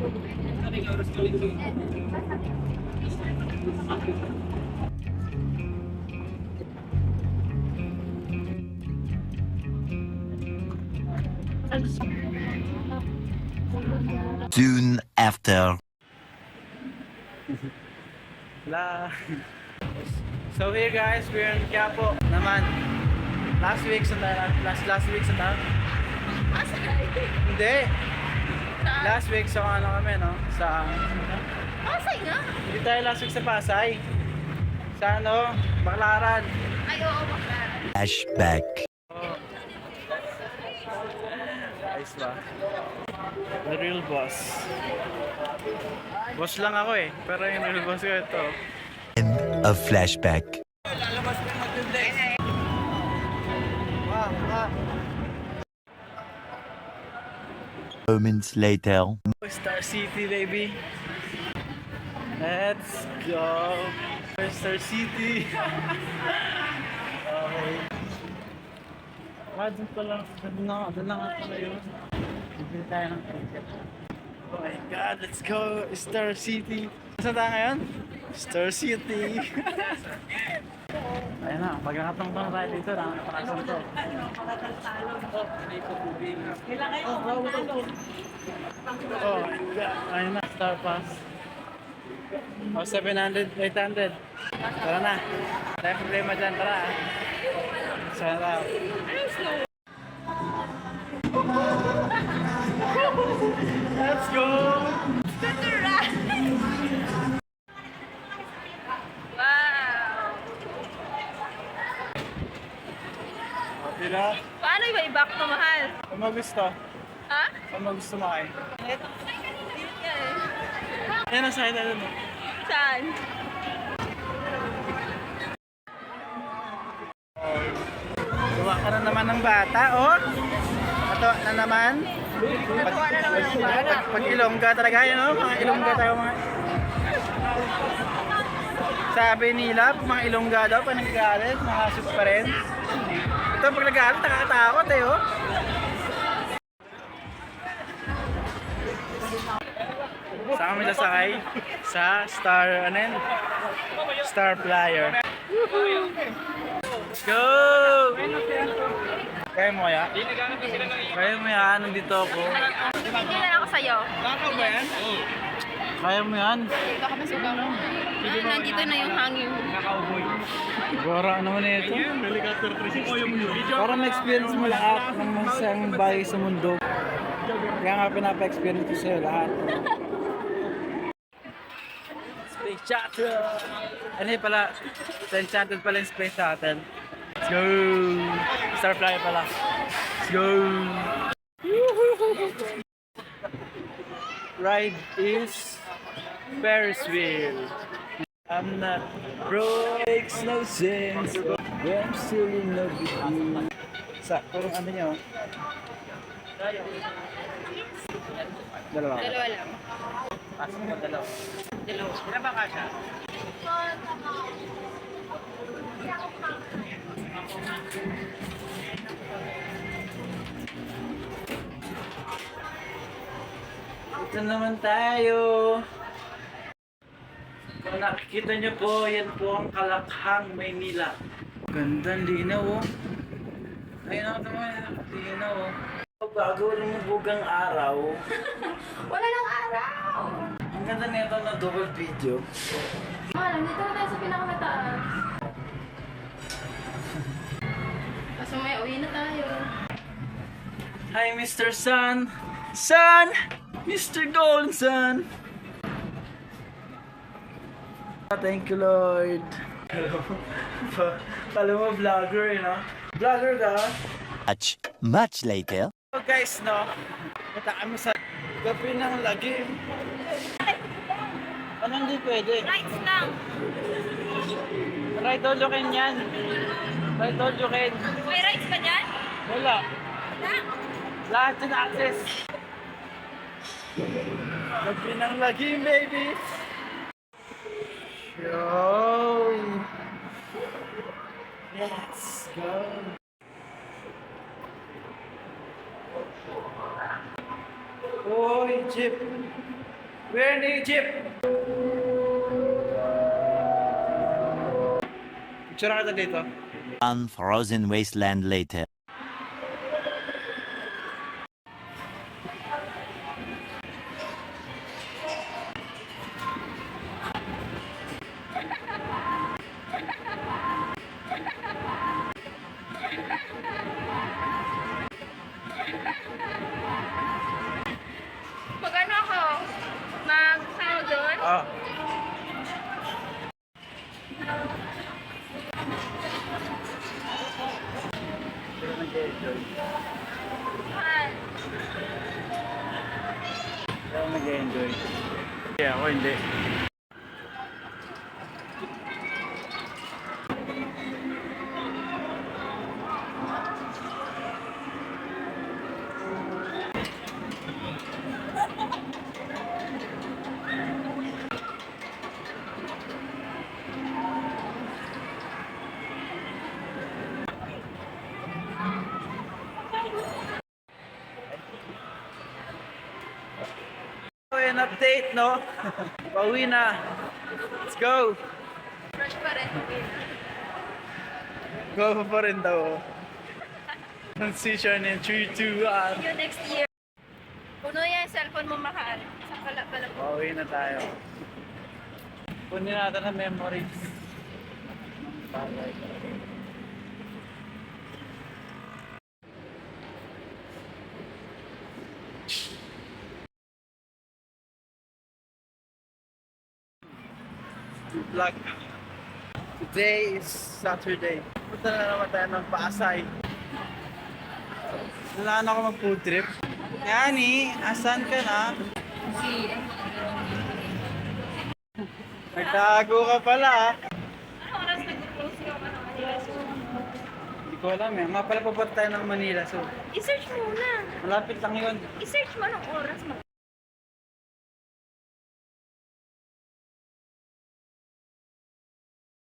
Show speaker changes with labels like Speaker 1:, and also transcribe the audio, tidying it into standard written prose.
Speaker 1: Soon after.
Speaker 2: La. So here guys, we're in Quiapo naman. Last week sa tayo. Hindi. Last week sa ano kami no? Sa
Speaker 3: Pasay nga.
Speaker 2: Hindi tayo last week sa Pasay. Sa ano? Baclaran.
Speaker 3: Ay, oo, bakla.
Speaker 1: Flashback.
Speaker 2: Ayos ba? The real boss. Boss lang ako eh. Pero yung real boss ko ito.
Speaker 1: End of flashback.
Speaker 2: Lalabas ko yung matindi.
Speaker 1: Moments later.
Speaker 2: Star City baby. Let's go. Star City. Okay. Doon pala. Doon lang pala yun. Bibili tayo ng ticket. Oh my God, let's go. Star City. Saan tayo ngayon? Star City. Ayun na, pagkakatong-tong tayo dito. Nakakapakasan to. Oh my God. Ayun na, Star Pass. Oh, 700, 800. Tara na. Tayo problema dyan, tara. Sana tayo. Let's go!
Speaker 3: Wow!
Speaker 2: Okay na.
Speaker 3: Paano iba i-back to, mahal?
Speaker 2: Kung mo gusto.
Speaker 3: Ha?
Speaker 2: Kung mo gusto makain.
Speaker 3: Yun nga eh.
Speaker 2: Ayan ang side na doon.
Speaker 3: Saan?
Speaker 2: Gawa ka na naman ng bata, oh! Katawa na naman.
Speaker 3: Natuwa na naman ang bata.
Speaker 2: Pag ilongga talaga yun, no? Mga ilongga tayo mga... Sabi nila, mga ilongga daw, pag nagagalit, mga super friends. Ito, pag nagagalit, nakakatakot eh, oh. Saan kami sasakay? Sa Star, ano yun? Star Flyer. Let's go! Kaya mo kaya? Kaya mo yan, nandito ako.
Speaker 3: Hindi na ako sa'yo.
Speaker 2: Nakaw ba yan? Kaya mo yan?
Speaker 3: Dito ka masugaw. Nandito na yung hangin.
Speaker 2: Gora naman ito. Para ma-experience mo lahat ng masayang bagay sa mundo. Kaya nga pinapa-experience ko sa'yo lahat. Space Shuttle! Ano yun pala? Sa Enchanted pala yung Space Shuttle. Let's go! Starflyer pala. Let's go! Ride is Ferris wheel. I'm not broke, makes no sense, but I'm still in love with you. Sa, parang ano nyo? Dalawa.
Speaker 3: Dalawa lang.
Speaker 2: Pasok mo dalawa.
Speaker 3: Dalawa.
Speaker 2: Kailan ba ka siya? Ito naman tayo. Kung nakikita nyo po, yan po ang Kalakhang, Maynila. Gandang linaw oh. Ayun ako naman, linaw oh. Bago lumubugang araw.
Speaker 3: Wala lang araw!
Speaker 2: Ang ganda nito na double video.
Speaker 3: Mahal, nandito na tayo sa pinakamataas. Kaso may uwi na tayo.
Speaker 2: Hi Mr. Sun! Sun! Mr. Golden Sun! Thank you Lord. Kala mo vlogger no? Vlogger ka?
Speaker 1: Much later.
Speaker 2: So guys no, punta kami sa gabi ng lagim. Ano hindi pwede?
Speaker 3: Rights lang!
Speaker 2: Right all you can yan. Right all you can.
Speaker 3: May rights ba dyan?
Speaker 2: Wala.
Speaker 3: Wala!
Speaker 2: Lahat yung access. Gabi ng lagim baby. Yo! Let's go! Oy, jeep! We're in Egypt! Picture kita dito.
Speaker 1: Unfrozen wasteland later.
Speaker 3: Mag-ano ako? Mag-ano doon?
Speaker 2: Oh.
Speaker 3: Saan?
Speaker 2: Ako mag-enjoy. Yeah, ako hindi. An update, no? Pauwi na. Let's go!
Speaker 3: Fresh pa rin.
Speaker 2: Go pa rin daw. Transition in 3, 2, 1.
Speaker 3: You next year. Puno yan, cellphone mo mahal. Sa pala po.
Speaker 2: Pauwi na tayo. Kunin natin ang memories. Vlog. Today is Saturday. Punta na naman tayo ng Pasay. Nalaan ako mag-food trip. Yani, asan ka na? Nagtago ka pala ah.
Speaker 3: Ano oras nag-close yung Manila Zoo?
Speaker 2: Hindi ko alam eh. Nga pala papunta tayo ng Manila. So,
Speaker 3: I-search muna.
Speaker 2: malapit lang yun.
Speaker 3: I-search mo anong oras mag